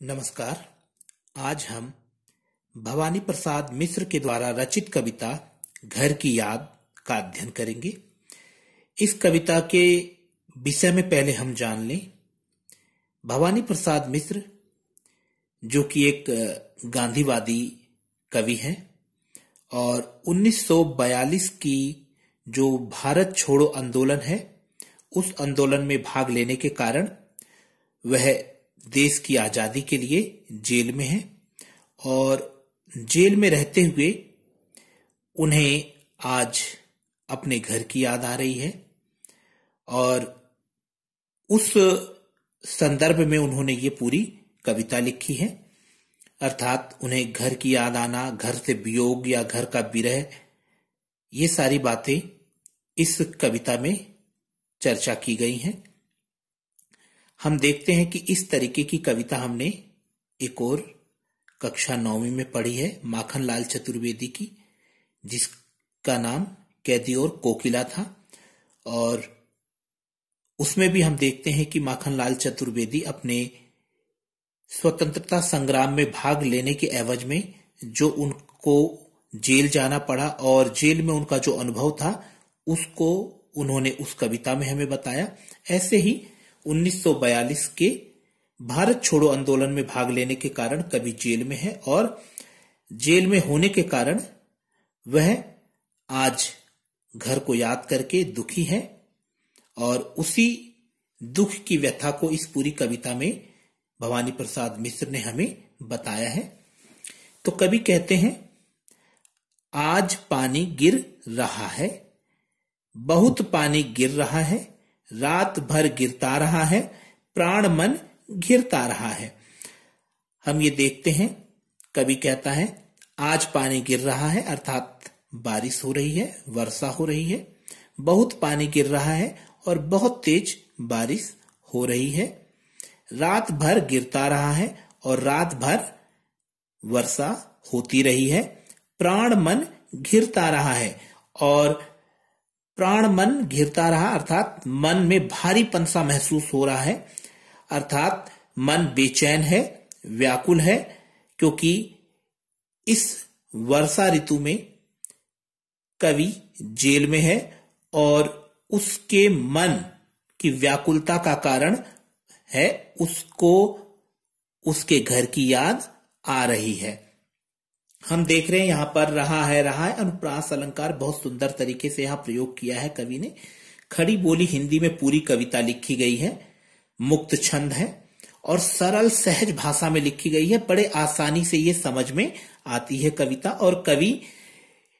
नमस्कार। आज हम भवानी प्रसाद मिश्र के द्वारा रचित कविता घर की याद का अध्ययन करेंगे। इस कविता के विषय में पहले हम जान लें। भवानी प्रसाद मिश्र जो कि एक गांधीवादी कवि हैं और 1942 की जो भारत छोड़ो आंदोलन है उस आंदोलन में भाग लेने के कारण वह देश की आजादी के लिए जेल में है और जेल में रहते हुए उन्हें आज अपने घर की याद आ रही है और उस संदर्भ में उन्होंने ये पूरी कविता लिखी है। अर्थात उन्हें घर की याद आना, घर से वियोग या घर का विरह, ये सारी बातें इस कविता में चर्चा की गई हैं। हम देखते हैं कि इस तरीके की कविता हमने एक और कक्षा 9वीं में पढ़ी है, माखनलाल चतुर्वेदी की, जिसका नाम कैदी और कोकिला था। और उसमें भी हम देखते हैं कि माखनलाल चतुर्वेदी अपने स्वतंत्रता संग्राम में भाग लेने के एवज में जो उनको जेल जाना पड़ा और जेल में उनका जो अनुभव था उसको उन्होंने उस कविता में हमें बताया। ऐसे ही 1942 के भारत छोड़ो आंदोलन में भाग लेने के कारण कवि जेल में है और जेल में होने के कारण वह आज घर को याद करके दुखी है और उसी दुख की व्यथा को इस पूरी कविता में भवानी प्रसाद मिश्र ने हमें बताया है। तो कवि कहते हैं, आज पानी गिर रहा है, बहुत पानी गिर रहा है, रात भर गिरता रहा है, प्राण मन घिरता रहा है। हम ये देखते हैं, कवि कहता है आज पानी गिर रहा है, अर्थात बारिश हो रही है, वर्षा हो रही है, बहुत पानी गिर रहा है और बहुत तेज बारिश हो रही है, रात भर गिरता रहा है और रात भर वर्षा होती रही है, प्राण मन घिरता रहा है। और प्राण मन घिरता रहा अर्थात मन में भारीपन सा महसूस हो रहा है, अर्थात मन बेचैन है, व्याकुल है, क्योंकि इस वर्षा ऋतु में कवि जेल में है और उसके मन की व्याकुलता का कारण है उसको उसके घर की याद आ रही है। हम देख रहे हैं यहां पर रहा है अनुप्रास अलंकार बहुत सुंदर तरीके से यहां प्रयोग किया है कवि ने। खड़ी बोली हिंदी में पूरी कविता लिखी गई है, मुक्त छंद है और सरल सहज भाषा में लिखी गई है। बड़े आसानी से ये समझ में आती है कविता और कवि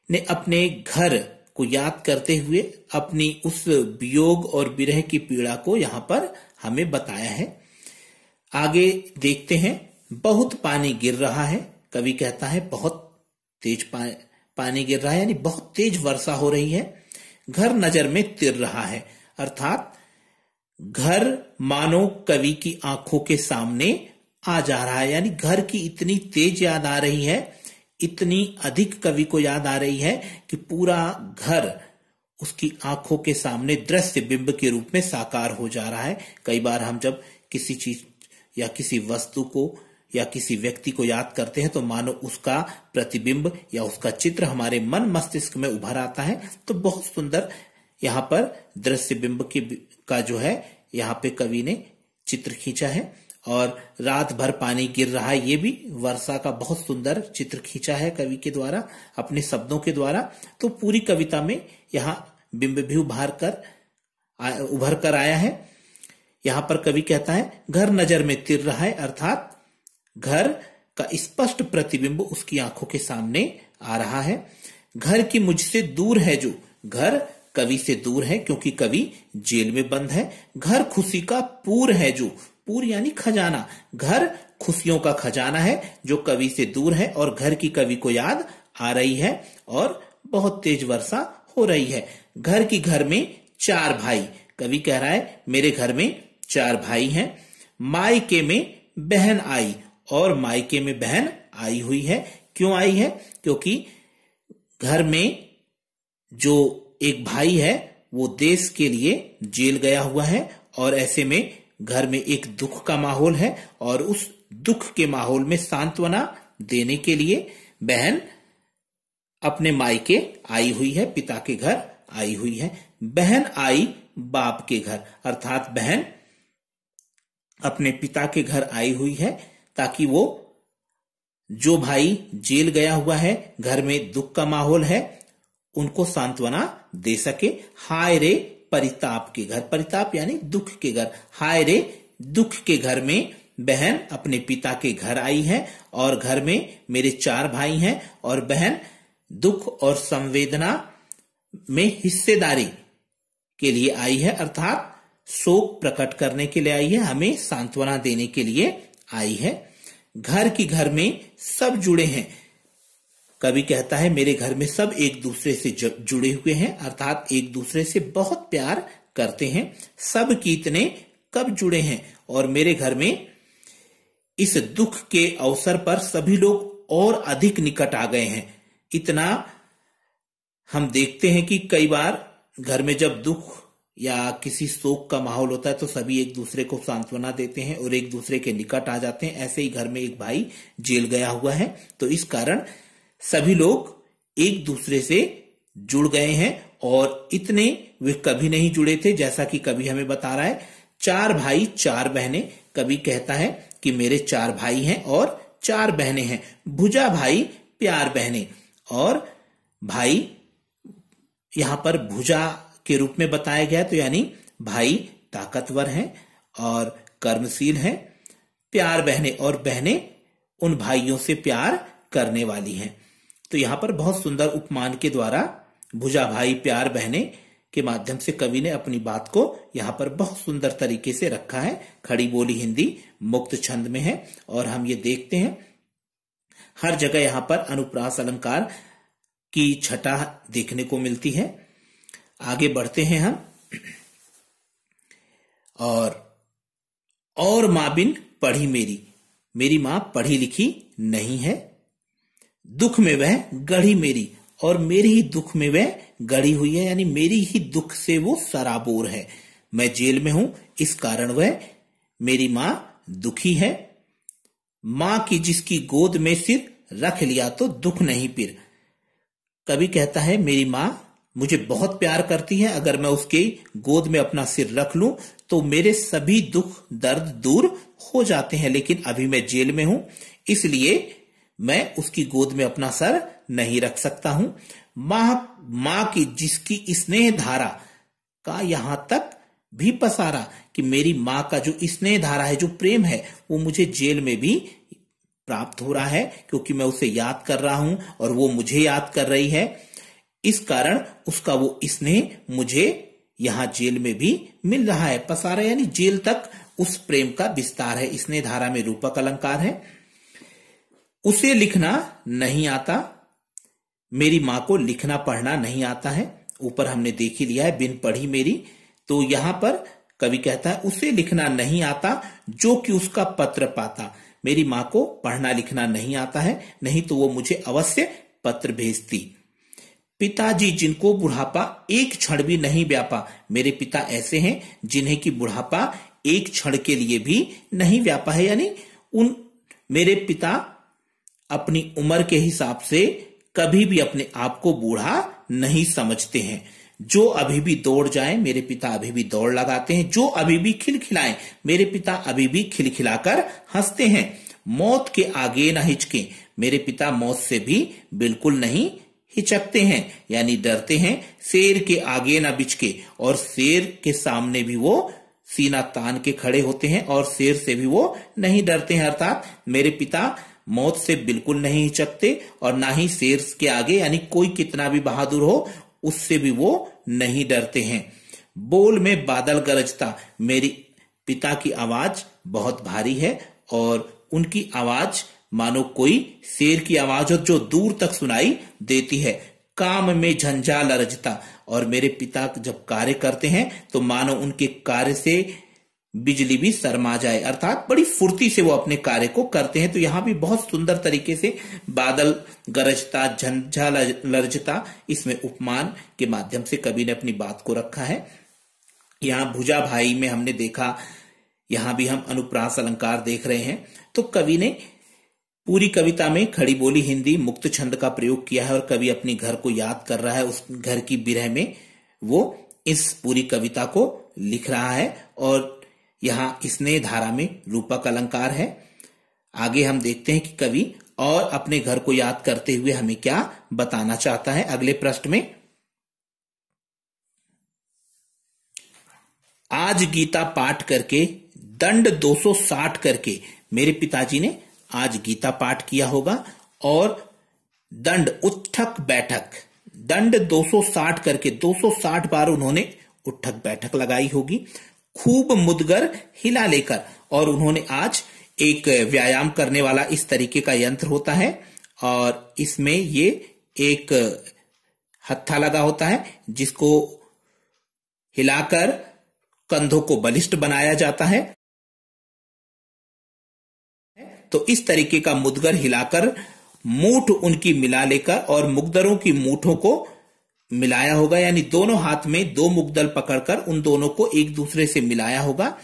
ने अपने घर को याद करते हुए अपनी उस वियोग और विरह की पीड़ा को यहां पर हमें बताया है। आगे देखते हैं, बहुत पानी गिर रहा है। कवि कहता है बहुत तेज पानी गिर रहा है, यानी बहुत तेज वर्षा हो रही है। घर नजर में तिर रहा है, अर्थात घर मानो कवि की आंखों के सामने आ जा रहा है, यानी घर की इतनी तेज याद आ रही है, इतनी अधिक कवि को याद आ रही है कि पूरा घर उसकी आंखों के सामने दृश्य बिंब के रूप में साकार हो जा रहा है। कई बार हम जब किसी चीज या किसी वस्तु को या किसी व्यक्ति को याद करते हैं तो मानो उसका प्रतिबिंब या उसका चित्र हमारे मन मस्तिष्क में उभर आता है। तो बहुत सुंदर यहाँ पर दृश्य बिंब का जो है यहाँ पे कवि ने चित्र खींचा है। और रात भर पानी गिर रहा है, ये भी वर्षा का बहुत सुंदर चित्र खींचा है कवि के द्वारा अपने शब्दों के द्वारा। तो पूरी कविता में यहाँ बिंब भी उभर कर आया है। यहाँ पर कवि कहता है घर नजर में तिर रहा है, अर्थात घर का स्पष्ट प्रतिबिंब उसकी आंखों के सामने आ रहा है। घर की मुझसे दूर है जो, घर कवि से दूर है क्योंकि कवि जेल में बंद है। घर खुशी का पूर है जो, पूर यानी खजाना, घर खुशियों का खजाना है जो कवि से दूर है और घर की कवि को याद आ रही है और बहुत तेज वर्षा हो रही है। घर की घर में 4 भाई, कवि कह रहा है मेरे घर में 4 भाई हैं। मायके में बहन आई, और मायके में बहन आई हुई है। क्यों आई है? क्योंकि घर में जो एक भाई है वो देश के लिए जेल गया हुआ है और ऐसे में घर में एक दुख का माहौल है और उस दुख के माहौल में सांत्वना देने के लिए बहन अपने मायके आई हुई है, पिता के घर आई हुई है। बहन आई बाप के घर, अर्थात बहन अपने पिता के घर आई हुई है ताकि वो जो भाई जेल गया हुआ है, घर में दुख का माहौल है, उनको सांत्वना दे सके। हाय रे परिताप के घर, परिताप यानी दुख के घर, हाय रे दुख के घर में बहन अपने पिता के घर आई है और घर में मेरे 4 भाई हैं और बहन दुख और संवेदना में हिस्सेदारी के लिए आई है, अर्थात शोक प्रकट करने के लिए आई है, हमें सांत्वना देने के लिए आई है। घर की घर में सब जुड़े हैं, कवि कहता है मेरे घर में सब एक दूसरे से जुड़े हुए हैं, अर्थात एक दूसरे से बहुत प्यार करते हैं। सब कितने कब जुड़े हैं और मेरे घर में इस दुख के अवसर पर सभी लोग और अधिक निकट आ गए हैं। इतना हम देखते हैं कि कई बार घर में जब दुख या किसी शोक का माहौल होता है तो सभी एक दूसरे को सांत्वना देते हैं और एक दूसरे के निकट आ जाते हैं। ऐसे ही घर में एक भाई जेल गया हुआ है तो इस कारण सभी लोग एक दूसरे से जुड़ गए हैं और इतने वे कभी नहीं जुड़े थे, जैसा कि कवि हमें बता रहा है। 4 भाई 4 बहनें, कवि कहता है कि मेरे 4 भाई हैं और 4 बहनें हैं। भुजा भाई प्यार बहनें, और भाई यहां पर भुजा के रूप में बताया गया तो यानी भाई ताकतवर हैं और कर्मशील हैं। प्यार बहनें, और बहनें उन भाइयों से प्यार करने वाली हैं। तो यहां पर बहुत सुंदर उपमान के द्वारा भुजा भाई प्यार बहनें के माध्यम से कवि ने अपनी बात को यहां पर बहुत सुंदर तरीके से रखा है। खड़ी बोली हिंदी मुक्त छंद में है और हम ये देखते हैं हर जगह यहां पर अनुप्रास अलंकार की छटा देखने को मिलती है। आगे बढ़ते हैं हम। और मां बिन पढ़ी मेरी मां पढ़ी लिखी नहीं है। दुख में वह गढ़ी मेरी, और मेरे ही दुख में वह गढ़ी हुई है, यानी मेरी ही दुख से वो सराबोर है। मैं जेल में हूं, इस कारण वह मेरी मां दुखी है। मां की जिसकी गोद में सिर रख लिया तो दुख नहीं फिर। कवि कहता है मेरी मां मुझे बहुत प्यार करती है, अगर मैं उसके गोद में अपना सिर रख लूं तो मेरे सभी दुख दर्द दूर हो जाते हैं, लेकिन अभी मैं जेल में हूं इसलिए मैं उसकी गोद में अपना सर नहीं रख सकता हूं। मां की जिसकी स्नेह धारा का यहां तक भी पसारा कि मेरी मां का जो स्नेह धारा है, जो प्रेम है, वो मुझे जेल में भी प्राप्त हो रहा है क्योंकि मैं उसे याद कर रहा हूं और वो मुझे याद कर रही है। इस कारण उसका वो स्नेह मुझे यहां जेल में भी मिल रहा है। पसारा यानी जेल तक उस प्रेम का विस्तार है। स्नेह धारा में रूपक अलंकार है। उसे लिखना नहीं आता, मेरी मां को लिखना पढ़ना नहीं आता है। ऊपर हमने देख ही लिया है बिन पढ़ी मेरी, तो यहां पर कवि कहता है उसे लिखना नहीं आता जो कि उसका पत्र पाता। मेरी मां को पढ़ना लिखना नहीं आता है, नहीं तो वो मुझे अवश्य पत्र भेजती। पिताजी जिनको बुढ़ापा एक क्षण भी नहीं व्यापा, मेरे पिता ऐसे हैं जिन्हें कि बुढ़ापा एक क्षण के लिए भी नहीं व्यापा है, यानी मेरे पिता अपनी उम्र के हिसाब से कभी भी अपने आप को बूढ़ा नहीं समझते हैं। जो अभी भी दौड़ जाए, मेरे पिता अभी भी दौड़ लगाते हैं। जो अभी भी खिलखिलाएं, मेरे पिता अभी भी खिलखिलाकर हंसते हैं। मौत के आगे न हिचके, मेरे पिता मौत से भी बिल्कुल नहीं हिचकते हैं, यानी डरते हैं। शेर के आगे न बिचके, और शेर के सामने भी वो सीना तान के खड़े होते हैं और शेर से भी वो नहीं डरते हैं। अर्थात मेरे पिता मौत से बिल्कुल नहीं हिचकते और ना ही शेर के आगे, यानी कोई कितना भी बहादुर हो उससे भी वो नहीं डरते हैं। बोल में बादल गरजता, मेरे पिता की आवाज बहुत भारी है और उनकी आवाज मानो कोई शेर की आवाज हो जो दूर तक सुनाई देती है। काम में झंझा लरजता, और मेरे पिता जब कार्य करते हैं तो मानो उनके कार्य से बिजली भी शर्मा जाए, अर्थात बड़ी फुर्ती से वो अपने कार्य को करते हैं। तो यहां भी बहुत सुंदर तरीके से बादल गरजता, झंझा लरजता, इसमें उपमान के माध्यम से कवि ने अपनी बात को रखा है। यहां भुजा भाई में हमने देखा यहां भी हम अनुप्रास अलंकार देख रहे हैं। तो कवि ने पूरी कविता में खड़ी बोली हिंदी मुक्त छंद का प्रयोग किया है और कवि अपने घर को याद कर रहा है, उस घर की विरह में वो इस पूरी कविता को लिख रहा है और यहाँ स्नेह धारा में रूपक अलंकार है। आगे हम देखते हैं कि कवि और अपने घर को याद करते हुए हमें क्या बताना चाहता है अगले पृष्ठ में। आज गीता पाठ करके दंड 260 करके, मेरे पिताजी ने आज गीता पाठ किया होगा और दंड उठक बैठक, दंड 260 करके 260 बार उन्होंने उठक बैठक लगाई होगी। खूब मुदगर हिला लेकर, और उन्होंने आज एक व्यायाम करने वाला इस तरीके का यंत्र होता है और इसमें ये एक हत्था लगा होता है जिसको हिलाकर कंधों को बलिष्ठ बनाया जाता है। तो इस तरीके का मुदगर हिलाकर मूठ उनकी मिला लेकर और मुगदरों की मूठों को मिलाया होगा, यानी दोनों हाथ में दो मुगदल पकड़कर उन दोनों को एक दूसरे से मिलाया होगा।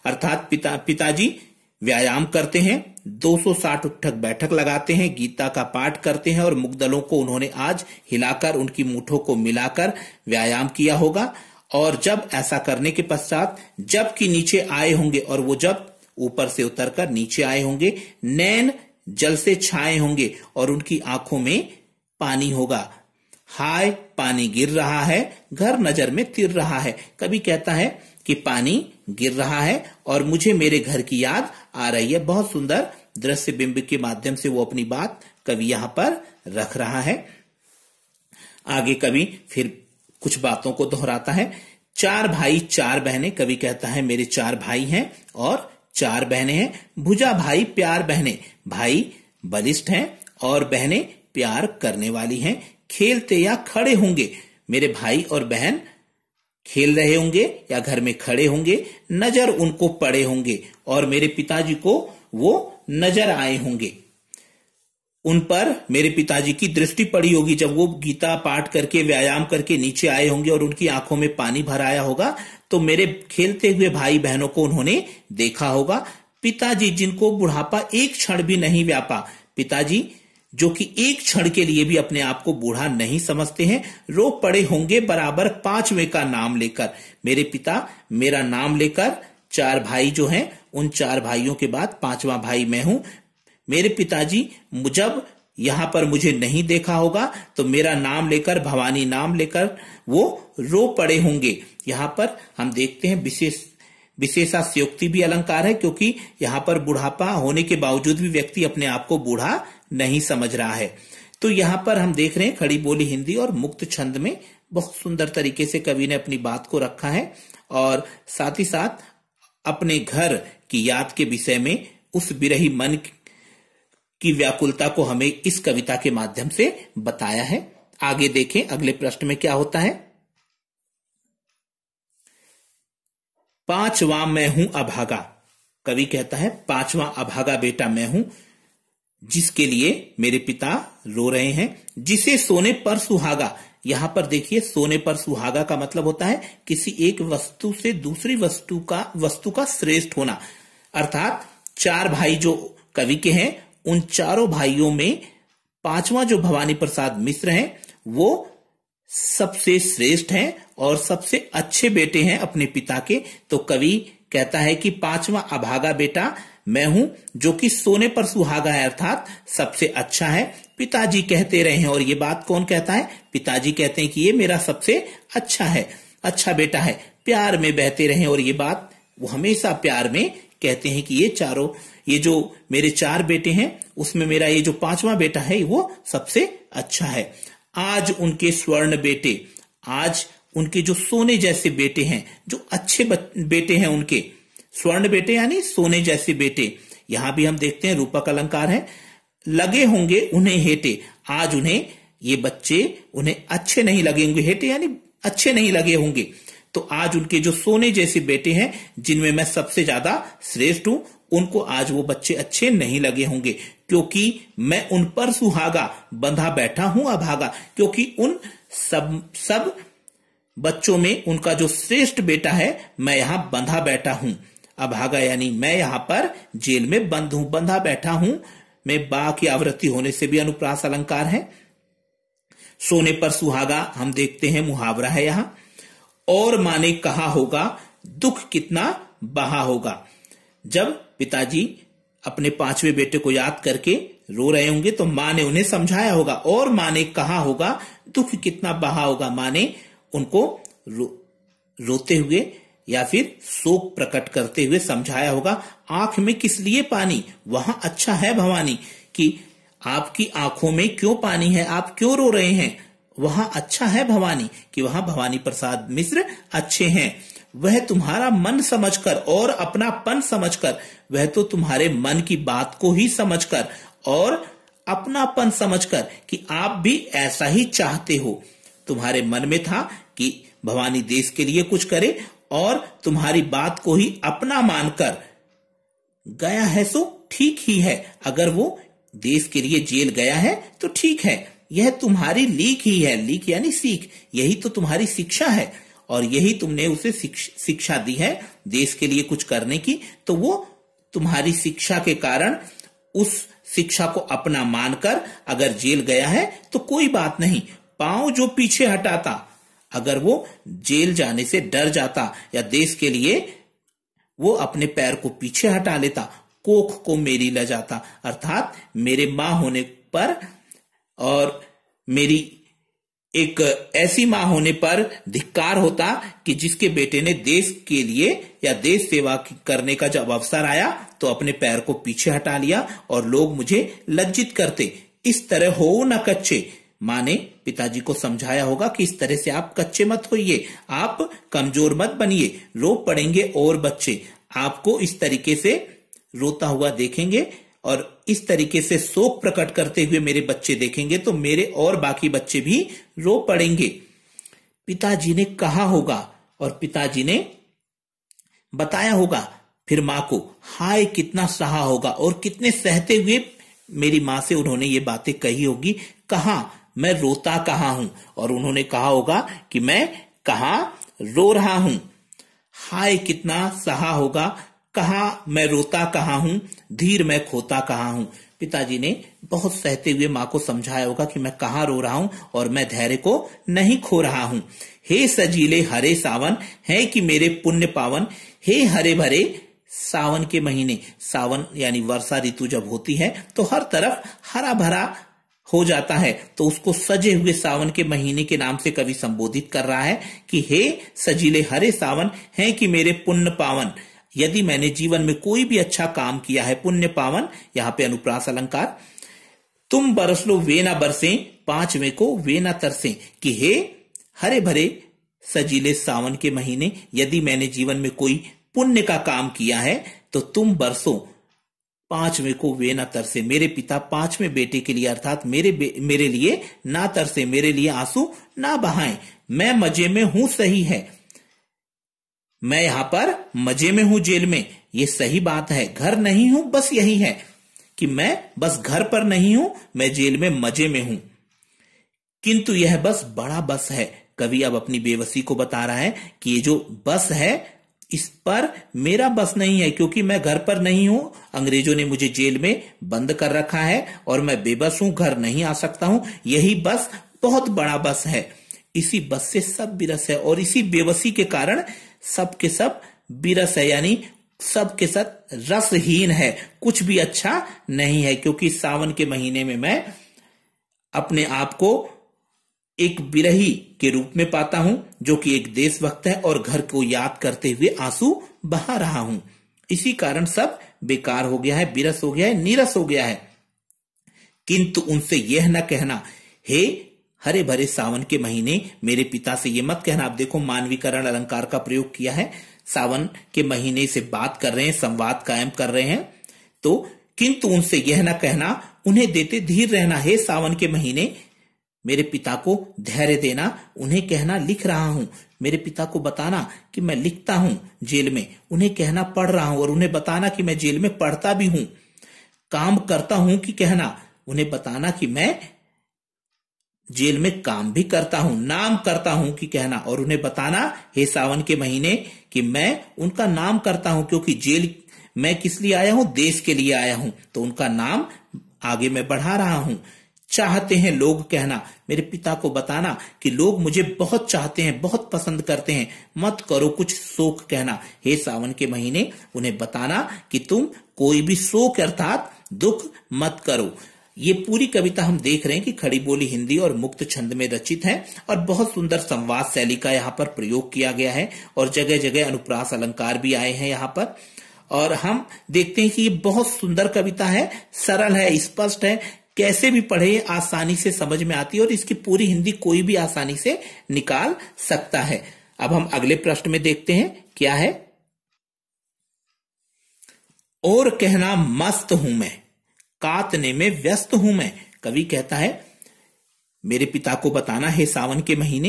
अर्थात पिताजी व्यायाम करते हैं, 260 उठक बैठक लगाते हैं, गीता का पाठ करते हैं और मुगदलों को उन्होंने आज हिलाकर उनकी मूठों को मिलाकर व्यायाम किया होगा। और जब ऐसा करने के पश्चात जबकि नीचे आए होंगे और वो जब ऊपर से उतरकर नीचे आए होंगे, नैन जल से छाए होंगे और उनकी आंखों में पानी होगा। हाय पानी गिर रहा है, घर नजर में तिर रहा है। कवि कहता है कि पानी गिर रहा है और मुझे मेरे घर की याद आ रही है। बहुत सुंदर दृश्य बिंब के माध्यम से वो अपनी बात कवि यहां पर रख रहा है। आगे कवि फिर कुछ बातों को दोहराता है। 4 भाई 4 बहनें, कवि कहता है मेरे 4 भाई हैं और 4 बहनें हैं। भुजा भाई प्यार बहनें, भाई बलिष्ठ हैं और बहनें प्यार करने वाली हैं। खेलते या खड़े होंगे, मेरे भाई और बहन खेल रहे होंगे या घर में खड़े होंगे, नजर उनको पड़े होंगे और मेरे पिताजी को वो नजर आए होंगे। उन पर मेरे पिताजी की दृष्टि पड़ी होगी जब वो गीता पाठ करके व्यायाम करके नीचे आए होंगे और उनकी आंखों में पानी भर आया होगा, तो मेरे खेलते हुए भाई बहनों को उन्होंने देखा होगा। पिताजी जिनको बुढ़ापा एक क्षण भी नहीं व्यापा, पिताजी जो कि एक क्षण के लिए भी अपने आप को बूढ़ा नहीं समझते हैं, रो पड़े होंगे बराबर 5वें का नाम लेकर। मेरे पिता मेरा नाम लेकर, 4 भाई जो हैं उन 4 भाइयों के बाद 5वां भाई मैं हूं। मेरे पिताजी जब यहां पर मुझे नहीं देखा होगा तो मेरा नाम लेकर, भवानी नाम लेकर वो रो पड़े होंगे। यहां पर हम देखते हैं विशेषास्योक्ति भी अलंकार है, क्योंकि यहां पर बुढ़ापा होने के बावजूद भी व्यक्ति अपने आप को बूढ़ा नहीं समझ रहा है। तो यहां पर हम देख रहे हैं खड़ी बोली हिंदी और मुक्त छंद में बहुत सुंदर तरीके से कवि ने अपनी बात को रखा है और साथ ही साथ अपने घर की याद के विषय में उस विरही मन की व्याकुलता को हमें इस कविता के माध्यम से बताया है। आगे देखें अगले प्रश्न में क्या होता है। 5वां मैं हूं अभागा, कवि कहता है 5वां अभागा बेटा मैं हूं जिसके लिए मेरे पिता रो रहे हैं। जिसे सोने पर सुहागा, यहां पर देखिए सोने पर सुहागा का मतलब होता है किसी एक वस्तु से दूसरी वस्तु का श्रेष्ठ होना। अर्थात 4 भाई जो कवि के हैं उन चारों भाइयों में 5वां जो भवानी प्रसाद मिश्र हैं वो सबसे श्रेष्ठ हैं और सबसे अच्छे बेटे हैं अपने पिता के। तो कवि कहता है कि 5वां अभागा बेटा मैं हूं जो कि सोने पर सुहागा है, अर्थात सबसे अच्छा है। पिताजी कहते रहे हैं, और ये बात कौन कहता है? पिताजी कहते हैं कि ये मेरा सबसे अच्छा है, अच्छा बेटा है, प्यार में बहते रहे, और ये बात वो हमेशा प्यार में कहते हैं कि ये जो मेरे 4 बेटे हैं उसमें मेरा ये जो 5वां बेटा है वो सबसे अच्छा है। आज उनके स्वर्ण बेटे, आज उनके जो सोने जैसे बेटे हैं, जो अच्छे बेटे हैं उनके, स्वर्ण बेटे यानी सोने जैसे बेटे। यहां भी हम देखते हैं रूपक अलंकार है। लगे होंगे उन्हें हेटे, आज उन्हें ये बच्चे उन्हें अच्छे नहीं लगे होंगे, हेटे यानी अच्छे नहीं लगे होंगे। तो आज उनके जो सोने जैसे बेटे हैं जिनमें मैं सबसे ज्यादा श्रेष्ठ हूं, उनको आज वो बच्चे अच्छे नहीं लगे होंगे, क्योंकि मैं उन पर सुहागा बंधा बैठा हूं अभागा, क्योंकि उन सब बच्चों में उनका जो श्रेष्ठ बेटा है मैं यहां बंधा बैठा हूं। अभागा यानी मैं यहाँ पर जेल में बंद हूं, बंधा बैठा हूं। में बा की आवृत्ति होने से भी अनुप्रास अलंकार है। सोने पर सुहागा हम देखते हैं मुहावरा है यहां। और माँ ने कहा होगा दुख कितना बहा होगा। जब पिताजी अपने 5वें बेटे को याद करके रो रहे होंगे तो माँ ने उन्हें समझाया होगा। और माँ ने कहा होगा दुख कितना बहा होगा। माँ ने उनको रोते हुए या फिर शोक प्रकट करते हुए समझाया होगा। आंख में किस लिए पानी, वहां अच्छा है भवानी, कि आपकी आंखों में क्यों पानी है, आप क्यों रो रहे हैं, वहां अच्छा है भवानी, कि वहां भवानी प्रसाद मिश्र अच्छे हैं। वह तुम्हारा मन समझकर और अपनापन समझकर, वह तो तुम्हारे मन की बात को ही समझकर और अपनापन समझकर कि आप भी ऐसा ही चाहते हो। तुम्हारे मन में था कि भवानी देश के लिए कुछ करे और तुम्हारी बात को ही अपना मानकर गया है सो ठीक ही है। अगर वो देश के लिए जेल गया है तो ठीक है, यह तुम्हारी लीक ही है। लीक यानी सीख, यही तो तुम्हारी शिक्षा है और यही तुमने उसे शिक्षा दी है देश के लिए कुछ करने की। तो वो तुम्हारी शिक्षा के कारण उस शिक्षा को अपना मानकर अगर जेल गया है तो कोई बात नहीं। पांव जो पीछे हटाता, अगर वो जेल जाने से डर जाता या देश के लिए वो अपने पैर को पीछे हटा लेता, कोख को मेरी ल जाता, अर्थात मेरे मां होने पर और मेरी एक ऐसी मां होने पर धिक्कार होता कि जिसके बेटे ने देश के लिए या देश सेवा करने का जब अवसर आया तो अपने पैर को पीछे हटा लिया और लोग मुझे लज्जित करते। इस तरह हो न कच्चे। मां ने पिताजी को समझाया होगा कि इस तरह से आप कच्चे मत होइए, आप कमजोर मत बनिए, रो पड़ेंगे और बच्चे आपको इस तरीके से रोता हुआ देखेंगे और इस तरीके से शोक प्रकट करते हुए मेरे बच्चे देखेंगे तो मेरे और बाकी बच्चे भी रो पड़ेंगे। पिताजी ने कहा होगा और पिताजी ने बताया होगा फिर मां को, हाय कितना सहा होगा और कितने सहते हुए मेरी मां से उन्होंने ये बातें कही होगी। कहा मैं रोता कहां हूं, और उन्होंने कहा होगा कि मैं कहां रो रहा हूं। हाय कितना सहा होगा, कहा मैं रोता कहां हूं, धीर मैं खोता कहां हूं। पिताजी ने बहुत सहते हुए मां को समझाया होगा कि मैं कहां रो रहा हूं और मैं धैर्य को नहीं खो रहा हूं। हे सजीले हरे सावन है कि मेरे पुण्य पावन, हे हरे भरे सावन के महीने। सावन यानी वर्षा ऋतु जब होती है तो हर तरफ हरा भरा हो जाता है, तो उसको सजे हुए सावन के महीने के नाम से कवि संबोधित कर रहा है कि हे सजीले हरे सावन है कि मेरे पुण्य पावन। यदि मैंने जीवन में कोई भी अच्छा काम किया है, पुण्य पावन यहां पे अनुप्रास अलंकार। तुम बरस लो वे ना बरसे, 5वें को वे ना तरसे, कि हे हरे भरे सजीले सावन के महीने, यदि मैंने जीवन में कोई पुण्य का काम किया है तो तुम बरसो 5वें को वे ना तरसे। मेरे पिता 5वें बेटे के लिए अर्थात मेरे लिए ना तरसे, मेरे लिए आंसू ना बहाएं। मैं मजे में हूं सही है, मैं यहां पर मजे में हूं जेल में, ये सही बात है। घर नहीं हूं बस यही है कि मैं बस घर पर नहीं हूं, मैं जेल में मजे में हूं। किंतु यह बस बड़ा बस है। कवि अब अपनी बेबसी को बता रहा है कि ये जो बस है इस पर मेरा बस नहीं है, क्योंकि मैं घर पर नहीं हूं, अंग्रेजों ने मुझे जेल में बंद कर रखा है और मैं बेबस हूं, घर नहीं आ सकता हूं। यही बस बहुत बड़ा बस है, इसी बस से सब विरस है और इसी बेबसी के कारण सब के सब विरस है, यानी सब के सब रसहीन है, कुछ भी अच्छा नहीं है। क्योंकि सावन के महीने में मैं अपने आप को एक विरही के रूप में पाता हूं जो कि एक देशभक्त है और घर को याद करते हुए आंसू बहा रहा हूं। इसी कारण सब बेकार हो गया है, विरस हो गया है, नीरस हो गया है। किंतु उनसे यह न कहना, हे हरे भरे सावन के महीने, मेरे पिता से ये मत कहना। आप देखो मानवीकरण अलंकार का प्रयोग किया है, सावन के महीने से बात कर रहे हैं, संवाद कायम कर रहे हैं। तो किंतु उनसे यह न कहना, उन्हें देते धीर रहना। हे सावन के महीने, मेरे पिता को धैर्य देना, उन्हें कहना लिख रहा हूं, मेरे पिता को बताना कि मैं लिखता हूं जेल में, उन्हें कहना पढ़ रहा हूं और उन्हें बताना कि मैं जेल में पढ़ता भी हूं, काम करता हूं कि कहना, उन्हें बताना कि मैं जेल में काम भी करता हूं, नाम करता हूं कि कहना, और उन्हें बताना हे सावन के महीने कि मैं उनका नाम करता हूं, क्योंकि जेल मैं किस लिए आया हूं, देश के लिए आया हूं, तो उनका नाम आगे मैं बढ़ा रहा हूं। चाहते हैं लोग कहना, मेरे पिता को बताना कि लोग मुझे बहुत चाहते हैं, बहुत पसंद करते हैं, मत करो कुछ शोक कहना, हे सावन के महीने उन्हें बताना कि तुम कोई भी शोक अर्थात दुख मत करो। ये पूरी कविता हम देख रहे हैं कि खड़ी बोली हिंदी और मुक्त छंद में रचित है और बहुत सुंदर संवाद शैली का यहाँ पर प्रयोग किया गया है और जगह जगह अनुप्रास अलंकार भी आए हैं यहाँ पर। और हम देखते हैं कि ये बहुत सुंदर कविता है, सरल है, स्पष्ट है, कैसे भी पढ़े आसानी से समझ में आती है और इसकी पूरी हिंदी कोई भी आसानी से निकाल सकता है। अब हम अगले प्रश्न में देखते हैं क्या है। और कहना मस्त हूं मैं, कातने में व्यस्त हूं मैं। कवि कहता है मेरे पिता को बताना है सावन के महीने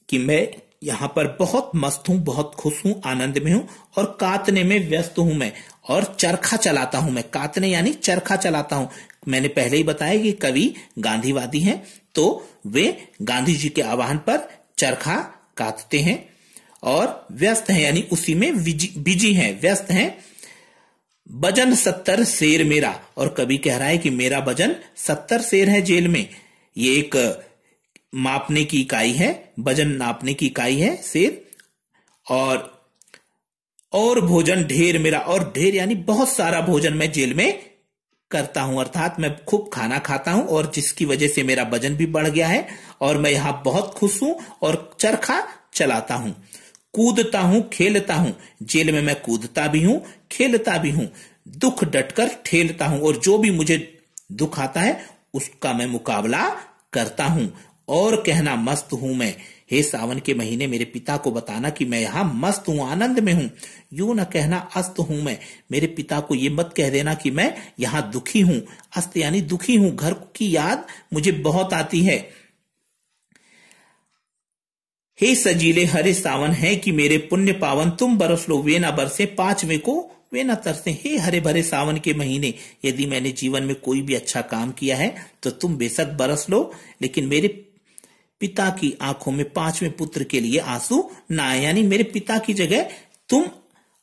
कि मैं यहां पर बहुत मस्त हूं, बहुत खुश हूं, आनंद में हूं और कातने में व्यस्त हूं मैं, और चरखा चलाता हूं मैं। कातने यानी चरखा चलाता हूं। मैंने पहले ही बताया कि कवि गांधीवादी हैं, तो वे गांधी जी के आह्वान पर चरखा काटते हैं। और व्यस्त हैं यानी उसी में बिजी हैं, व्यस्त हैं। वजन 70 शेर मेरा, और कवि कह रहा है कि मेरा वजन 70 शेर है जेल में। ये एक मापने की इकाई है, वजन नापने की इकाई है शेर। और भोजन ढेर मेरा, और ढेर यानी बहुत सारा भोजन मैं जेल में करता हूं, अर्थात मैं खूब खाना खाता हूं और जिसकी वजह से मेरा वजन भी बढ़ गया है और मैं यहां बहुत खुश हूं और चरखा चलाता हूं। कूदता हूं खेलता हूं, जेल में मैं कूदता भी हूं खेलता भी हूं। दुख डटकर ठेलता हूं, और जो भी मुझे दुख आता है उसका मैं मुकाबला करता हूं। और कहना मस्त हूं मैं, हे सावन के महीने मेरे पिता को बताना कि मैं यहां मस्त हूं, आनंद में हूं। यूं न कहना अस्त हूं मैं, मेरे पिता को ये मत कह देना कि मैं यहां दुखी हूं। अस्त यानी दुखी हूं, घर की याद मुझे बहुत आती है। हे सजीले हरे सावन है कि मेरे पुण्य पावन, तुम बरस लो वे ना बरसे, पांचवें को वे ना तरसे। हे हरे भरे सावन के महीने, यदि मैंने जीवन में कोई भी अच्छा काम किया है तो तुम बेशक बरस लो, लेकिन मेरे पिता की आंखों में पांचवें पुत्र के लिए आंसू ना आए। यानी मेरे पिता की जगह तुम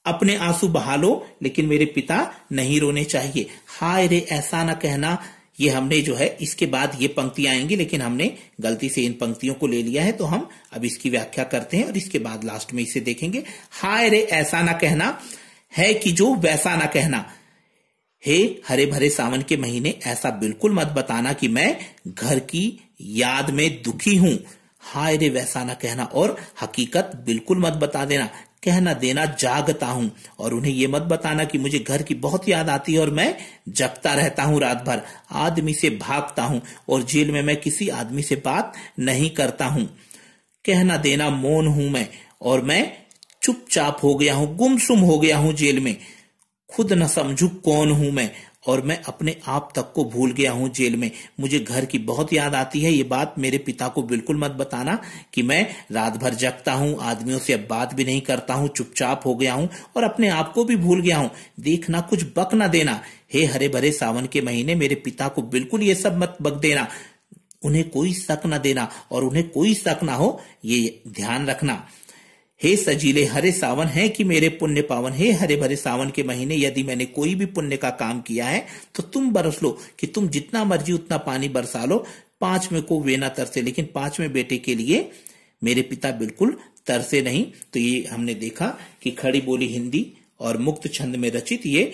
अपने आंसू बहा लो, लेकिन मेरे पिता नहीं रोने चाहिए। हाय रे ऐसा ना कहना, ये हमने जो है इसके बाद ये पंक्तियां आएंगी, लेकिन हमने गलती से इन पंक्तियों को ले लिया है, तो हम अब इसकी व्याख्या करते हैं और इसके बाद लास्ट में इसे देखेंगे। हाय रे ऐसा ना कहना है कि जो वैसा ना कहना। हे हरे भरे सावन के महीने, ऐसा बिल्कुल मत बताना कि मैं घर की याद में दुखी हूं। हाय रे वैसा ना कहना, और हकीकत बिल्कुल मत बता देना। कहना देना जागता हूं, और उन्हें यह मत बताना कि मुझे घर की बहुत याद आती है और मैं जगता रहता हूं रात भर। आदमी से भागता हूं, और जेल में मैं किसी आदमी से बात नहीं करता हूं। कहना देना मौन हूं मैं, और मैं चुपचाप हो गया हूं, गुमसुम हो गया हूं जेल में। खुद न समझू कौन हूं मैं, और मैं अपने आप तक को भूल गया हूं जेल में। मुझे घर की बहुत याद आती है, ये बात मेरे पिता को बिल्कुल मत बताना कि मैं रात भर जगता हूं, आदमियों से अब बात भी नहीं करता हूं, चुपचाप हो गया हूं और अपने आप को भी भूल गया हूं। देखना कुछ बक न देना। हे हरे भरे सावन के महीने, मेरे पिता को बिल्कुल ये सब मत बक देना। उन्हें कोई शक न देना, और उन्हें कोई शक ना हो, ये ध्यान रखना। हे सजीले हरे सावन है कि मेरे पुण्य पावन, हे हरे भरे सावन के महीने, यदि मैंने कोई भी पुण्य का काम किया है तो तुम बरस लो, कि तुम जितना मर्जी उतना पानी बरसा लो, पांचवें को वे ना तरसे। लेकिन पांचवें बेटे के लिए मेरे पिता बिल्कुल तरसे नहीं। तो ये हमने देखा कि खड़ी बोली हिंदी और मुक्त छंद में रचित ये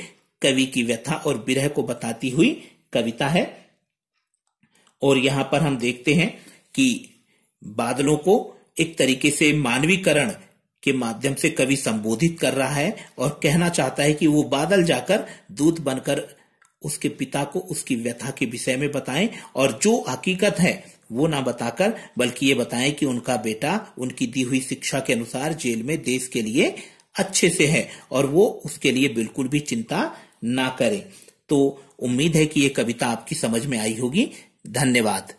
कवि की व्यथा और विरह को बताती हुई कविता है। और यहां पर हम देखते हैं कि बादलों को एक तरीके से मानवीकरण के माध्यम से कवि संबोधित कर रहा है और कहना चाहता है कि वो बादल जाकर दूत बनकर उसके पिता को उसकी व्यथा के विषय में बताएं, और जो हकीकत है वो ना बताकर बल्कि ये बताएं कि उनका बेटा उनकी दी हुई शिक्षा के अनुसार जेल में देश के लिए अच्छे से है और वो उसके लिए बिल्कुल भी चिंता ना करे। तो उम्मीद है कि ये कविता आपकी समझ में आई होगी। धन्यवाद।